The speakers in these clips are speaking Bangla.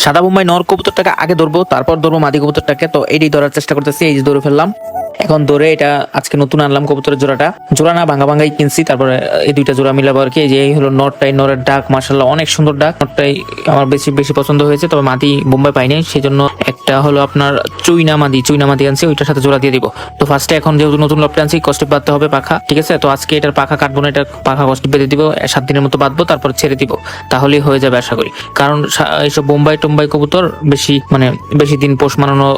সাদা বোম্বাই নর কবুতরটাকে আগে ধরবো, তারপর ধরবো মাদি কবুতরটাকে। তো এটাই ধরার চেষ্টা করতেছি, এই যে ধরে ফেললাম। এখন ধরে এটা আজকে নতুন আনলাম কবুতরের জোড়াটা, জোড়া না ভাঙা ভাঙাই কিনছি। তারপরে এই দুইটা জোড়া মিলাবো আর কি। এই যে এই হলো নরটাই, নরের ডাক মাশাআল্লাহ অনেক সুন্দর ডাক। নরটাই আমার বেশি বেশি পছন্দ হয়েছে, তবে মাদি বোম্বাই পাইনি, সেই জন্য একটা হলো আপনার চুইনা মাদি আনছি, ওইটার সাথে জোড়া দিয়ে দিব। তো ফার্স্টে এখন যেহেতু নতুন লপটা আনছি, কস্টিপ বাঁধতে হবে পাখা, ঠিক আছে। তো আজকে এটার পাখা কাটবো না, এটা পাখা কস্টিপ বেঁধে দিব, 7 দিনের মতো বাঁধবো, তারপর ছেড়ে দিব, তাহলেই হয়ে যাবে আশা করি। কারণ এইসব বোম্বাই টোম্বাই কবুতর বেশি দিন পোষ মানানো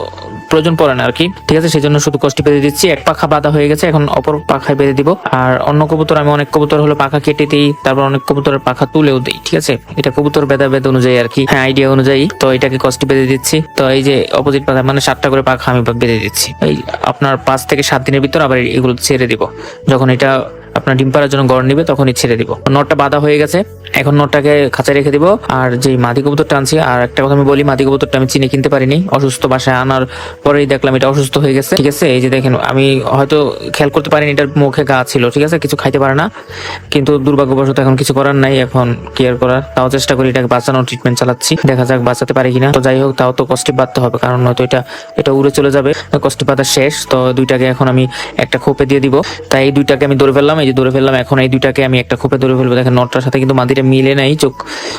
প্রয়োজন পড়ে না আর কি, ঠিক আছে। সেই জন্য শুধু কষ্টি বেঁধে দিচ্ছি। এক পাখা বাঁধা হয়ে গেছে, এখন অপর পাখায় বেঁধে দিব। আর অন্য কবুতর আমি অনেক কবুতর হলো পাখা কেটে দিই, তারপর অনেক কবুতরের পাখা তুলেও দিই, ঠিক আছে। এটা কবুতর বেদ অনুযায়ী আর কি, হ্যাঁ আইডিয়া অনুযায়ী। তো এটাকে কষ্টি বেঁধে দিচ্ছি। তো এই যে অপোজিট পাখা মানে 7টা করে পাখা আমি বেঁধে দিচ্ছি। এই আপনার 5 থেকে 7 দিনের ভিতর আবার এগুলো ছেড়ে দিব। যখন এটা আপনার ডিম পাড়ার জন্য গড় নিবে তখনই ছেড়ে দিব। নটটা বাঁধা হয়ে গেছে, এখন নটটাকে খাঁচায় রেখে দিব। আর যে মাদি কবুতরটা আনছি, আর একটা কথা আমি বলি, মাদি কবুতরটা আমি চিনে কিনতে পারিনি, অসুস্থ, বাসায় আনার পরেই দেখলাম এটা অসুস্থ হয়ে গেছে, ঠিক আছে। এই যে দেখেন, আমি হয়তো খেয়াল করতে পারিনি এটার মুখে গা ছিল, ঠিক আছে, কিছু খাইতে পারে না, কিন্তু দুর্ভাগ্যবশত এখন কিছু করার নাই, এখন কেয়ার করার। তাও চেষ্টা করি এটাকে বাঁচানোর, ট্রিটমেন্ট চালাচ্ছি, দেখা যাক বাঁচাতে পারি কিনা। তো যাই হোক, তাও তো কষ্টে বাঁধতে হবে, কারণ নয়তো এটা উড়ে চলে যাবে। কষ্টে বাঁধা শেষ। তো দুইটাকে এখন আমি একটা খোপে দিয়ে দিব। তাই এই দুইটাকে আমি ধরে ফেললাম, এই যে ধরে ফেললাম। এখন এই দুইটাকে আমি একটা খোপে ধরে ফেলবো। দেখেন নটটার সাথে কিন্তু মাদিটা মিলে নাই চোখ,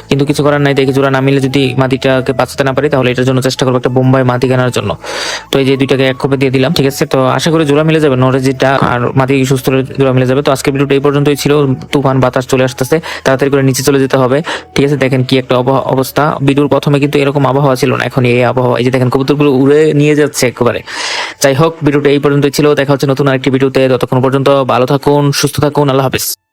কিন্তু কিছু করার নাই। দেখি জোড়া না মিলে যদি মাদিটাকে বাঁচাতে না পারি, তাহলে এটার জন্য চেষ্টা করবো একটা বোম্বাই মাদি কেনার জন্য। তো এই যে দুইটাকে এক খোপে দিয়ে দিলাম, ঠিক আছে। তো আশা করি জোড়া মিলে যাবে, নরের যেটা আর মাদি সুস্থ জোড়া মিলে যাবে। তো আজকে ভিডিওটা এই পর্যন্তই ছিল। তুফান বাতাস চলে আসতেছে, তাড়াতাড়ি করে নিচে চলে যেতে হবে, ঠিক আছে। দেখেন কি একটা অবস্থা, ভিডিওর প্রথমে কিন্তু এরকম আবহাওয়া ছিল না, এখন এই আবহাওয়া। এই যে দেখেন কবুতরগুলো উড়ে নিয়ে যাচ্ছে একেবারে। যাই হোক, ভিডিওটা এই পর্যন্তই ছিল, দেখা হচ্ছে নতুন আরেকটি ভিডিওতে। ততক্ষণ পর্যন্ত ভালো থাকুন, সুস্থ থাকুন, আল্লাহ হাফেজ।